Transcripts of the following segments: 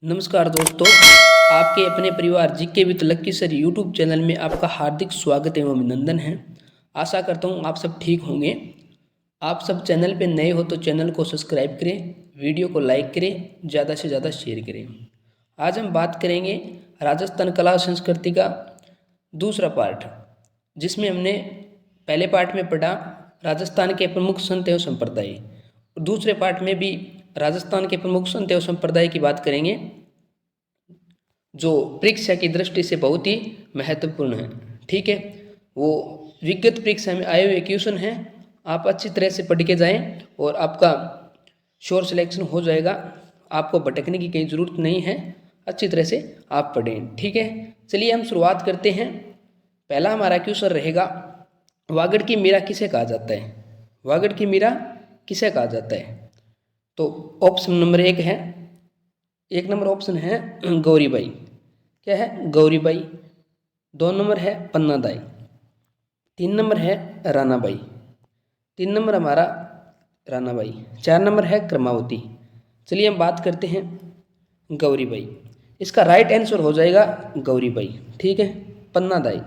नमस्कार दोस्तों, आपके अपने परिवार GK with lucky sir YouTube channel में आपका हार्दिक स्वागत एवं अभिनंदन है। आशा करता हूँ आप सब ठीक होंगे। आप सब चैनल पे नए हो तो चैनल को सब्सक्राइब करें, वीडियो को लाइक करें, ज़्यादा से ज़्यादा शेयर करें। आज हम बात करेंगे राजस्थान कला संस्कृति का दूसरा पार्ट, जिसमें हमने पहले पार्ट में पढ़ा राजस्थान के प्रमुख संत एवं संप्रदाय। दूसरे पार्ट में भी राजस्थान के प्रमुख संत एवं संप्रदाय की बात करेंगे, जो परीक्षा की दृष्टि से बहुत ही महत्वपूर्ण है। ठीक है, वो विगत परीक्षा में आए हुए क्वेश्चन हैं, आप अच्छी तरह से पढ़ के जाएं और आपका श्योर सिलेक्शन हो जाएगा। आपको भटकने की कहीं ज़रूरत नहीं है, अच्छी तरह से आप पढ़ें। ठीक है, चलिए हम शुरुआत करते हैं। पहला हमारा क्वेश्चन रहेगा, वागड़ की मीरा किसे कहा जाता है? वागड़ की मीरा किसे कहा जाता है? तो ऑप्शन नंबर एक नंबर ऑप्शन है गौरीबाई। क्या है? गौरीबाई। 2 नंबर है पन्नादाई। 3 नंबर है रानाबाई। 3 नंबर हमारा रानाबाई। 4 नंबर है क्रमावती। चलिए हम बात करते हैं गौरीबाई। इसका राइट आंसर हो जाएगा गौरीबाई। ठीक है, पन्नादाई।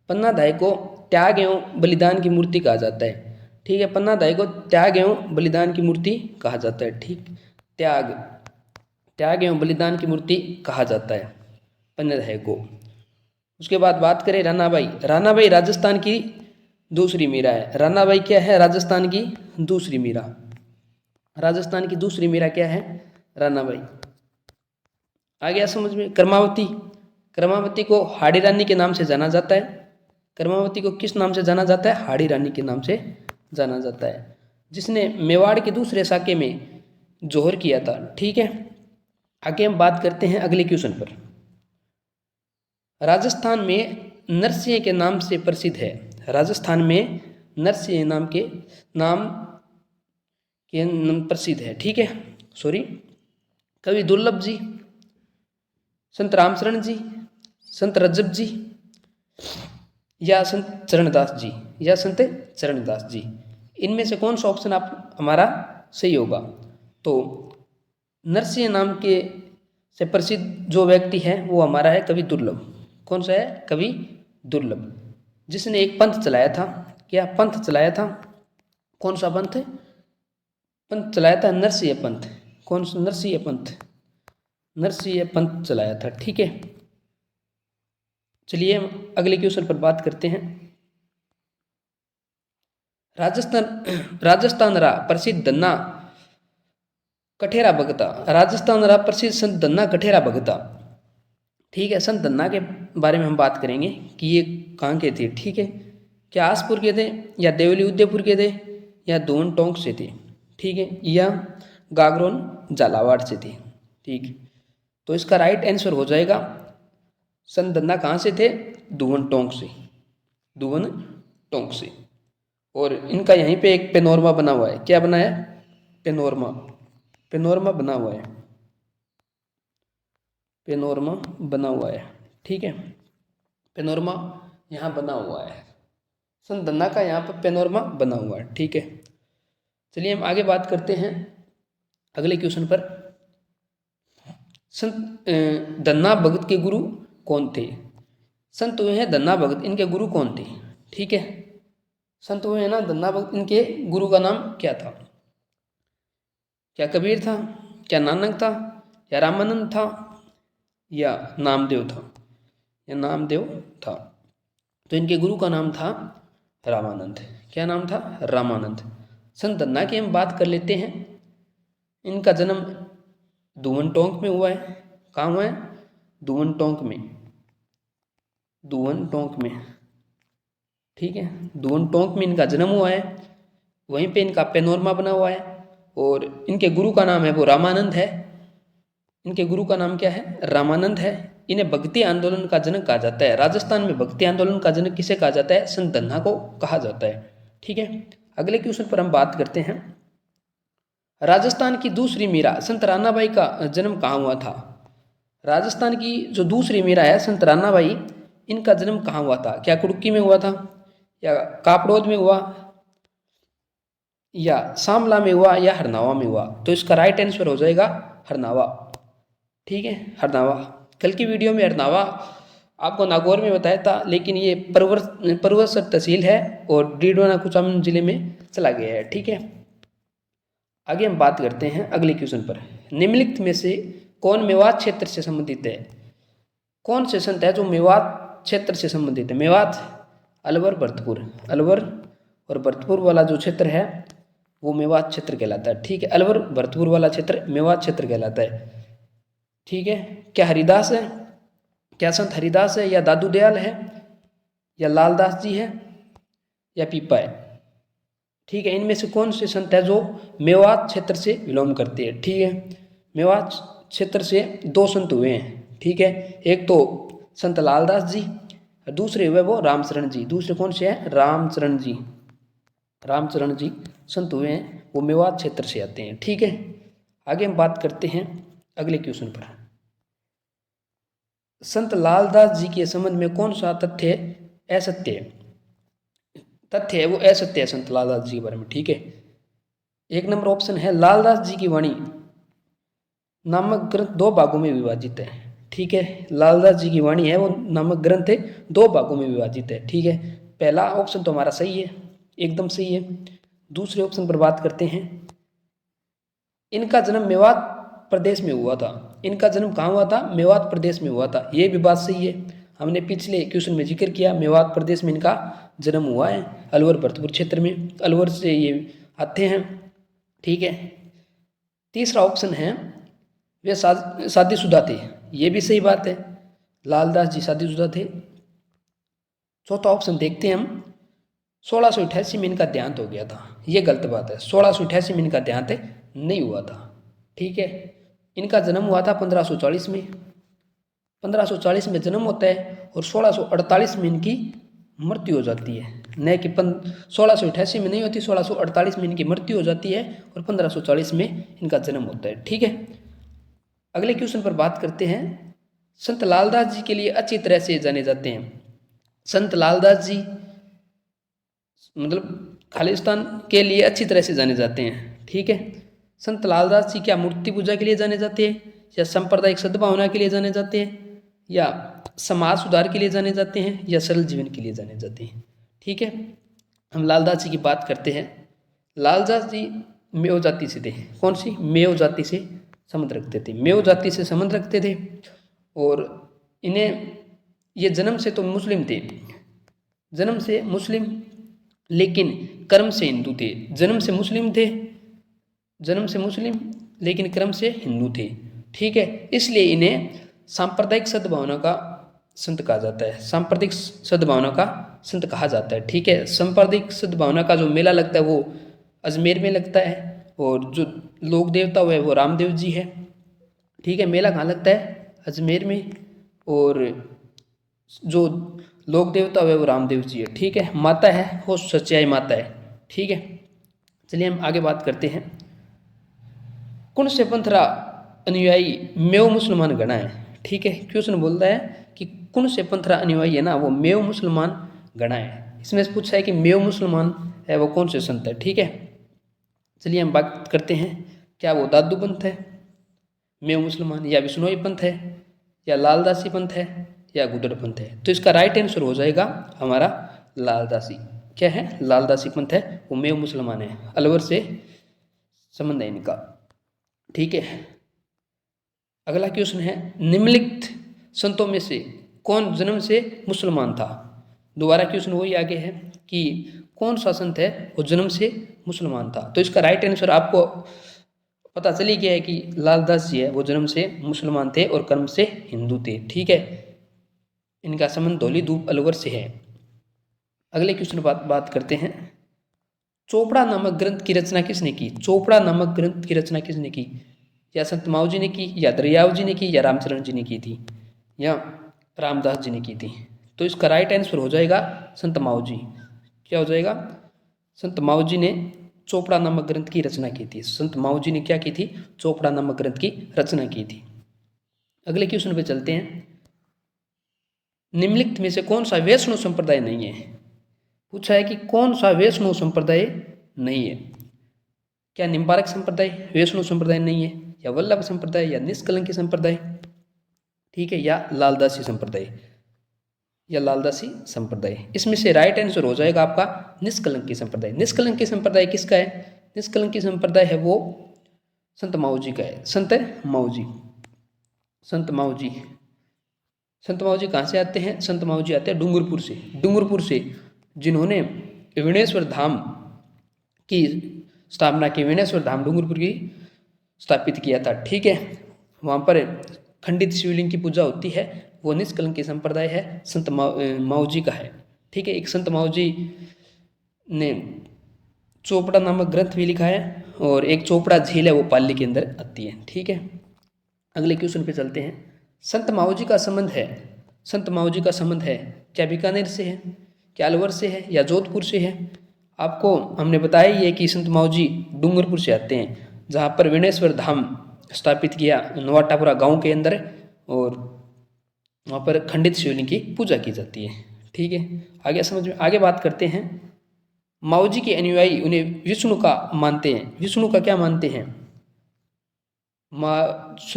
पन्नादाई को त्याग एवं बलिदान की मूर्ति कहा जाता है। ठीक है, पन्नादाई को त्याग एवं बलिदान की मूर्ति कहा जाता है। ठीक, त्याग एवं बलिदान की मूर्ति कहा जाता है पन्नादाई को। उसके बाद बात करें रानाबाई। रानाबाई राजस्थान की दूसरी मीरा है। रानाबाई क्या है? राजस्थान की दूसरी मीरा। राजस्थान की दूसरी मीरा क्या है? रानाबाई। आ गया समझ में? क्रमावती। क्रमावती को हाड़ी रानी के नाम से जाना जाता है। क्रमावती को किस नाम से जाना जाता है? हाड़ी रानी के नाम से जाना जाता है, जिसने मेवाड़ के दूसरे साके में जोहर किया था। ठीक है, आगे हम बात करते हैं अगले क्वेश्चन पर। राजस्थान में नरसिंह के नाम से प्रसिद्ध है। राजस्थान में नरसिंह नाम के प्रसिद्ध है। ठीक है, सॉरी, कवि दुर्लभ जी, संत रामचरण जी, संत रजब जी, या संत चरणदास जी, या संत चरणदास जी, इनमें से कौन सा ऑप्शन आप हमारा सही होगा? तो नरसिंह नाम के से प्रसिद्ध जो व्यक्ति है वो हमारा है कवि दुर्लभ। कौन सा है? कवि दुर्लभ, जिसने एक पंथ चलाया था। क्या पंथ चलाया था? कौन सा पंथ? पंथ चलाया था नरसिंह पंथ। कौन सा? नरसिंह पंथ। नरसिंह पंथ चलाया था। ठीक है, चलिए हम अगले क्वेश्चन पर बात करते हैं। राजस्थान रा प्रसिद्ध धन्ना कठेरा भगता। राजस्थान रा प्रसिद्ध संत धन्ना कठेरा भगता। ठीक है, संत धन्ना के बारे में हम बात करेंगे कि ये कहाँ के थे। ठीक है, क्या आसपुर के थे, या देवली उदयपुर के थे, या दोन टोंक से थे? ठीक है, या गागरोन झालावाड़ से थे। ठीक, तो इसका राइट आंसर हो जाएगा, संत धन्ना कहाँ से थे? दुवन टोंक से। दुवन टोंक से। और इनका यहीं पे एक पेनोरमा बना हुआ है। क्या बना है? पेनोरमा। पेनोरमा बना हुआ है। पेनोरमा बना हुआ है। ठीक है, पेनोरमा यहाँ बना हुआ है। संत धन्ना का यहाँ पर पेनोरमा बना हुआ है। ठीक है, चलिए हम आगे बात करते हैं अगले क्वेश्चन पर। संत धन्ना भगत के गुरु कौन थे? संत हुए हैं धन्ना भगत, इनके गुरु कौन थे? ठीक है, संत हुए हैं ना धन्ना भगत, इनके गुरु का नाम क्या था? क्या कबीर था, क्या नानक था, या रामानंद था, या नामदेव था? या नामदेव था। तो इनके गुरु का नाम था रामानंद। क्या नाम था? रामानंद। संत धन्ना की हम बात कर लेते हैं। इनका जन्म दुवन टोंक में हुआ है। कहाँ हुआ है? दुवन टोंक में। दुवन टोंक में। ठीक है, दुवन टोंक में इनका जन्म हुआ है। वहीं पे इनका पेनोरमा बना हुआ है। और इनके गुरु का नाम है वो रामानंद है। इनके गुरु का नाम क्या है? रामानंद है। इन्हें भक्ति आंदोलन का जनक कहा जाता है। राजस्थान में भक्ति आंदोलन का जनक किसे कहा जाता है? संत धन्ना को कहा जाता है। ठीक है, अगले क्वेश्चन पर हम बात करते हैं। राजस्थान की दूसरी मीरा संत रानाबाई का जन्म कहाँ हुआ था? राजस्थान की जो दूसरी मीरा है संत रानाबाई, इनका जन्म कहाँ हुआ था? क्या कुड़की में हुआ था, या कापड़ोद में हुआ, या शामला में हुआ, या हरनावा में हुआ? तो इसका राइट आंसर हो जाएगा हरनावा। ठीक है। हरनावा, कल की वीडियो में हरनावा आपको नागौर में बताया था, लेकिन ये परवरसर तहसील है और डीडवाना कुचामन जिले में चला गया है। ठीक है, आगे हम बात करते हैं अगले क्वेश्चन पर। निम्नलिखित में से कौन मेवात क्षेत्र से संबंधित है? कौन से संत है जो मेवात क्षेत्र से संबंधित है? मेवात, अलवर, भरतपुर। अलवर और भरतपुर वाला जो क्षेत्र है वो मेवात क्षेत्र कहलाता है। ठीक है, अलवर भरतपुर वाला क्षेत्र मेवात क्षेत्र कहलाता है। ठीक है, क्या हरिदास है, क्या संत हरिदास है, या दादू दयाल है, या लालदास जी है, या पीपा है? ठीक है, इनमें से कौन से संत है जो मेवात क्षेत्र से बिलोंग करते हैं? ठीक है, मेवात क्षेत्र से दो संत हुए हैं। ठीक है, एक तो संत लालदास जी, दूसरे हुए वो रामचरण जी। दूसरे कौन से हैं? रामचरण जी। रामचरण जी संत हुए हैं, वो मेवात क्षेत्र से आते हैं। ठीक है, आगे हम बात करते हैं अगले क्वेश्चन पर। संत लालदास जी के संबंध में कौन सा तथ्य असत्य है? तथ्य है वो असत्य है संत लालदास जी के बारे में। ठीक है, एक नंबर ऑप्शन है लालदास जी की वाणी नामक ग्रंथ दो भागों में विभाजित है। ठीक है, लालदास जी की वाणी है वो नामक ग्रंथ है दो भागों में विभाजित है। ठीक है, पहला ऑप्शन तो हमारा सही है, एकदम सही है। दूसरे ऑप्शन पर बात करते हैं। इनका जन्म मेवात प्रदेश में हुआ था। इनका जन्म कहाँ हुआ था? मेवात प्रदेश में हुआ था। ये भी बात सही है, हमने पिछले क्वेश्चन में जिक्र किया, मेवात प्रदेश में इनका जन्म हुआ है, अलवर भरतपुर क्षेत्र में, अलवर से ये आते हैं। ठीक है, तीसरा ऑप्शन है वे शादीशुदा थे। ये भी सही बात है, लालदास जी शादीशुदा थे। चौथा ऑप्शन देखते हैं हम, 1688 में इनका देहांत हो गया था। ये गलत बात है, 1688 में इनका देहांत नहीं हुआ था। ठीक है, इनका जन्म हुआ था 1540 में। 1540 में जन्म होता है और 1648 में इनकी मृत्यु हो जाती है। न कि 1688 में नहीं होती, 1648 में इनकी मृत्यु हो जाती है और 1540 में इनका जन्म होता है। ठीक है, अगले क्वेश्चन पर बात करते हैं। संत लालदास जी के लिए अच्छी तरह से जाने जाते हैं। संत लालदास जी मतलब खालिस्तान के लिए अच्छी तरह से जाने जाते हैं। ठीक है, संत लालदास जी क्या मूर्ति पूजा के लिए जाने जाते हैं, या सांप्रदायिक सद्भावना के लिए जाने जाते हैं, या समाज सुधार के लिए जाने जाते हैं, या सरल जीवन के लिए जाने जाते हैं? ठीक है, हम लालदास जी की बात करते हैं। लालदास जी मेव जाति से थे। कौन सी? मेव जाति से संबंध रखते थे। मेव जाति से संबंध रखते थे और इन्हें ये जन्म से तो मुस्लिम थे, जन्म से मुस्लिम, लेकिन कर्म से हिंदू थे। जन्म से मुस्लिम थे, जन्म से मुस्लिम लेकिन कर्म से हिंदू थे। ठीक है, इसलिए इन्हें सांप्रदायिक सद्भावना का संत कहा जाता है। सांप्रदायिक सद्भावना का संत कहा जाता है। ठीक है, सांप्रदायिक सद्भावना का जो मेला लगता है वो अजमेर में लगता है और जो लोक देवता हुआ है वो रामदेव जी है। ठीक है, मेला कहाँ लगता है? अजमेर में, और जो लोक देवता हुआ है वो रामदेव जी है। ठीक है, माता है वो सच्चाई माता है। ठीक है, चलिए हम आगे बात करते हैं। कौन से पंथरा अनुयायी मेव मुसलमान गणा है? ठीक है, क्वेश्चन बोलता है कि कौन से पंथरा अनुयायी है ना वो मेव मुसलमान गणा है। इसमें से पूछा है कि मेव मुसलमान है वो कौन से संत है। ठीक है, चलिए हम बात करते हैं। क्या वो दादू पंथ है मेव मुसलमान, या विष्णोई पंथ है, या लालदासी पंथ है, या गुदड़ पंथ है? तो इसका राइट आंसर हो जाएगा हमारा लालदासी। क्या है? लालदासी पंथ है, वो मेव मुसलमान है, अलवर से संबंध है इनका। ठीक है, अगला क्वेश्चन है निम्नलिखित संतों में से कौन जन्म से मुसलमान था? दोबारा क्वेश्चन वही आगे है कि कौन सा संत है वो जन्म से मुसलमान था। तो इसका राइट आंसर आपको पता चली गया है कि लालदास जी है वो जन्म से मुसलमान थे और कर्म से हिंदू थे। ठीक है, इनका संबंध धौली धूप अलवर से है। अगले क्वेश्चन बात करते हैं। चोपड़ा नामक ग्रंथ की रचना किसने की? चोपड़ा नामक ग्रंथ की रचना किसने की? या संत माऊ जी ने की, या दरियाव जी ने की, या रामचरण जी ने की थी, या रामदास जी ने की थी? तो इसका राइट आंसर हो जाएगा संत माऊ जी। क्या हो जाएगा? संत माऊ जी ने चोपड़ा नामक ग्रंथ की रचना की थी। संत माऊ जी ने क्या की थी? चोपड़ा नामक ग्रंथ की रचना की थी। अगले क्वेश्चन पे चलते हैं। निम्नलिखित में से कौन सा वैष्णव संप्रदाय नहीं है? पूछा है कि कौन सा वैष्णव संप्रदाय नहीं है। क्या निम्बारक संप्रदाय वैष्णव संप्रदाय नहीं है, या वल्लभ संप्रदाय, या निष्कलंकी संप्रदाय? ठीक है, या लालदासी संप्रदाय, या लालदासी संप्रदाय। इसमें से राइट आंसर हो जाएगा आपका निष्कलंकी संप्रदाय। निष्कलंकी संप्रदाय किसका है? निष्कलंकी संप्रदाय है वो संत माऊजी का है। संत माऊजी, संत माऊजी, संत माऊजी कहाँ से आते हैं? संत माऊजी आते हैं डूंगरपुर से, डूंगरपुर से, जिन्होंने विनेश्वर धाम की स्थापना की, विनेश्वर धाम डूंगरपुर की स्थापित किया था। ठीक है, वहाँ पर खंडित शिवलिंग की पूजा होती है, वो निष्कलंकी संप्रदाय है, संत माऊजी का है। ठीक है, एक संत माऊजी ने चोपड़ा नामक ग्रंथ भी लिखा है, और एक चोपड़ा झील है वो पाली के अंदर आती है। ठीक है, अगले क्वेश्चन पे चलते हैं। संत माऊजी का संबंध है, संत माऊजी का संबंध है क्या बीकानेर से है, क्या अलवर से है, या जोधपुर से है? आपको हमने बताया ही है कि संत माऊजी डूंगरपुर से आते हैं, जहाँ पर विनेश्वर धाम स्थापित किया नवाटापुरा गांव के अंदर, और वहाँ पर खंडित शिवलिंग की पूजा की जाती है। ठीक है, आगे समझ में, आगे बात करते हैं। माऊजी के अनुयायी उन्हें विष्णु का मानते हैं। विष्णु का क्या मानते हैं?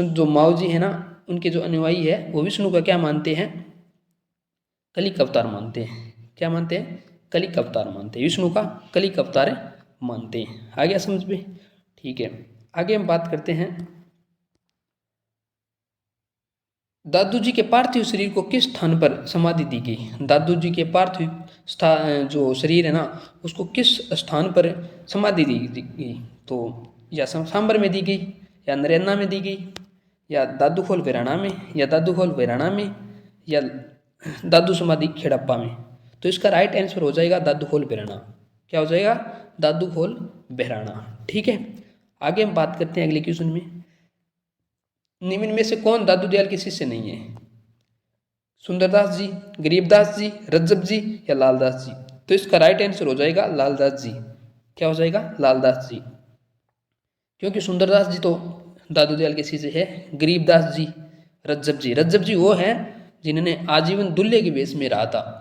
जो माऊजी है ना, उनके जो अनुयायी है वो विष्णु का क्या मानते हैं? कलिक अवतार मानते हैं। क्या मानते हैं? कलिक अवतार मानते हैं, विष्णु का कलिक अवतार मानते हैं। आ गया समझ में? ठीक है, आगे हम बात करते हैं। दादू जी के पार्थिव शरीर को किस स्थान पर समाधि दी गई? दादू जी के पार्थिव जो शरीर है ना, उसको किस स्थान पर समाधि दी गई? तो या सांबर में दी गई, या नरेन्ना में दी गई, या दादू खोल वीराणा में, या दादू खोल वीराणा में, या दादू समाधि खेड़प्पा में? तो इसका राइट आंसर हो जाएगा दादू खोल वीराणा। क्या हो जाएगा? दादू खोल वीराणा। ठीक है, आगे हम बात करते हैं अगले क्वेश्चन में। निम्न में से कौन दादू दयाल के शिष्य नहीं है? सुंदरदास जी, गरीबदास जी, रज्जब जी, या लालदास जी? तो इसका राइट आंसर हो जाएगा लालदास जी। क्या हो जाएगा? लालदास जी, क्योंकि सुंदरदास जी तो दादू दयाल के शिष्य है। गरीबदास जी, रज्जब जी, रज्जब जी वो हैं जिन्होंने आजीवन दूल्हे के वेश में रहा था,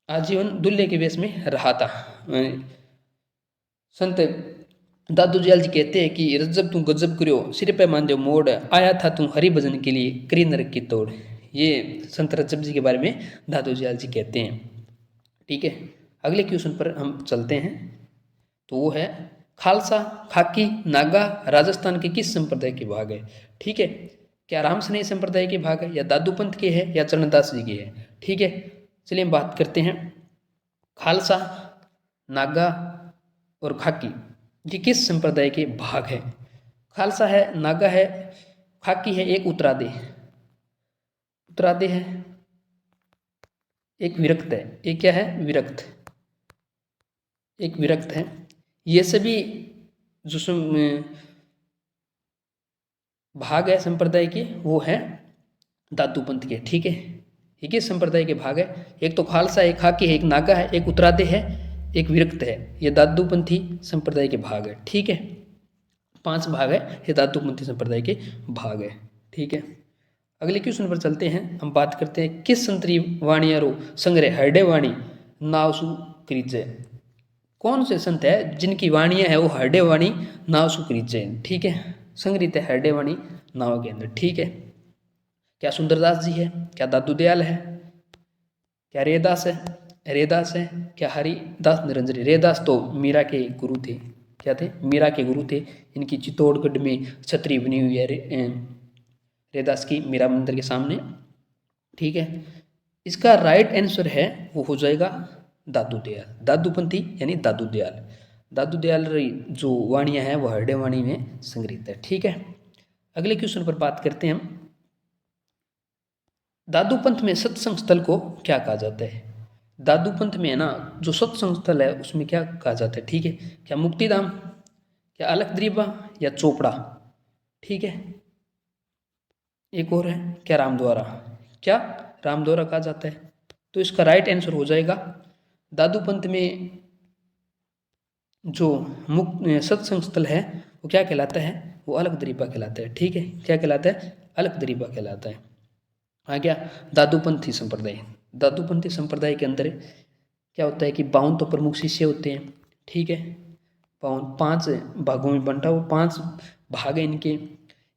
आजीवन दूल्हे के वेश में रहा था। संत दादू दयाल जी कहते हैं कि रज्जब तू गजब करियो, सिर पे मान दो मोड़, आया था तू हरि भजन के लिए, करी नरक की तोड़। ये संत रज्जब जी के बारे में दादू दयाल जी कहते हैं। ठीक है, अगले क्वेश्चन पर हम चलते हैं। तो वो है खालसा, खाकी, नागा राजस्थान के किस संप्रदाय के भाग है? ठीक है, क्या राम स्नेही संप्रदाय के भाग है, या दादू पंथ के है, या चरणदास जी के है? ठीक है, चलिए हम बात करते हैं। खालसा, नागा और खाकी ये किस संप्रदाय के भाग है? खालसा है, नागा है, खाकी है, एक उत्तरादे, उत्तरादे है, एक विरक्त है। एक क्या है? विरक्त, एक विरक्त है। ये सभी जो भाग है संप्रदाय के वो है दादू पंथ के। ठीक है, ये किस संप्रदाय के भाग है? एक तो खालसा है, एक खाकी है, एक नागा है, एक उत्तरादे है, एक विरक्त है। ये दादूपंथी संप्रदाय के भाग है। ठीक है, 5 भाग है, ये दादूपंथी संप्रदाय के भाग है। ठीक है, अगले क्वेश्चन पर चलते हैं। हम बात करते हैं किस संतरी वाणियारो संग्रह हरडे वाणी नावसु क्रीजे? कौन से संत है जिनकी वाणियाँ है वो हरडे वाणी नावसु क्रीजे? ठीक है, संग्रहित है हरडे वाणी नाव के अंदर। ठीक है, क्या सुंदरदास जी है, क्या दादू दयाल है, क्या रेदास है, रेदास है, क्या हरिदास निरंजन? रेदास तो मीरा के गुरु थे। क्या थे? मीरा के गुरु थे। इनकी चित्तौड़गढ़ में छतरी बनी हुई है रेदास की, मीरा मंदिर के सामने। ठीक है, इसका राइट आंसर है वो हो जाएगा दादू दयाल, दादूपंथी यानी दादू दयाल। दादू दयाल जो वाणियाँ हैं वो हरडे वाणी में संग्रहित है। ठीक है, अगले क्वेश्चन पर बात करते हैं हम। दादू पंथ में सत्संग स्थल को क्या कहा जाता है? दादू पंथ में है ना जो सत्संग स्थल है उसमें क्या कहा जाता है? ठीक है, क्या मुक्तिधाम, क्या अलकद्रीबा, या चोपड़ा? ठीक है, एक और है क्या रामद्वारा, क्या रामद्वारा कहा जाता है? तो इसका राइट आंसर हो जाएगा दादू पंथ में जो मुक्त सत्संग स्थल है वो क्या कहलाता है? वो अलकद्रीबा कहलाता है। ठीक है, क्या कहलाता है? अलकद्रीबा कहलाता है। आ गया दादूपंथी संप्रदाय। दादूपंथी संप्रदाय के अंदर क्या होता है कि 52 तो प्रमुख शिष्य होते हैं। ठीक है, 5 भागों में बंटा हुआ 5 भाग है इनके।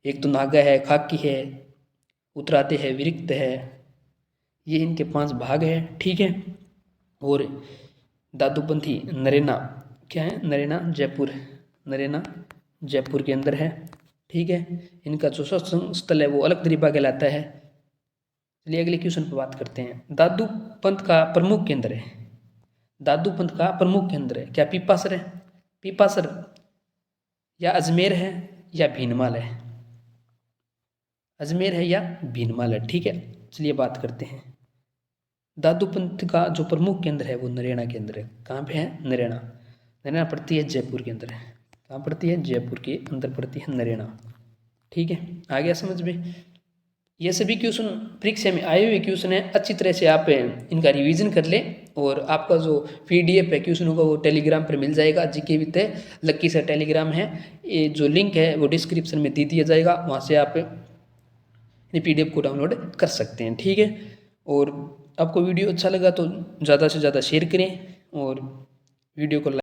एक तो नागा है, खाकी है, उत्तरादि है, विरिक्त है, ये इनके 5 भाग है। ठीक है। और दादूपंथी नरेना क्या है, नरेना जयपुर, नरेना जयपुर के अंदर है। ठीक है। इनका जो सत्संग स्थल है वो अलग दरीबा कहलाता है। चलिए अगले क्वेश्चन पर बात करते हैं। दादू पंथ का प्रमुख केंद्र है, दादू पंथ का प्रमुख केंद्र है क्या पीपासर है, पीपासर या अजमेर है या भीनमाल है, अजमेर है या भीनमाल है। ठीक है। चलिए बात करते हैं। दादू पंथ का जो प्रमुख केंद्र है वो नरेना केंद्र है। कहाँ पे है, नरेना, नरेना पड़ती है जयपुर के अंदर है। कहाँ पड़ती है, जयपुर के अंदर पड़ती है नरेना। ठीक है, आ गया समझ में। ये सभी क्वेश्चन परीक्षा में आए हुए क्वेश्चन है, अच्छी तरह से आप इनका रिवीजन कर लें। और आपका जो PDF है क्वेश्चनों का वो टेलीग्राम पर मिल जाएगा, GK with lucky sir Telegram है। ये जो लिंक है वो डिस्क्रिप्शन में दे दिया जाएगा, वहाँ से आप PDF को डाउनलोड कर सकते हैं। ठीक है। और आपको वीडियो अच्छा लगा तो ज़्यादा से ज़्यादा शेयर करें और वीडियो को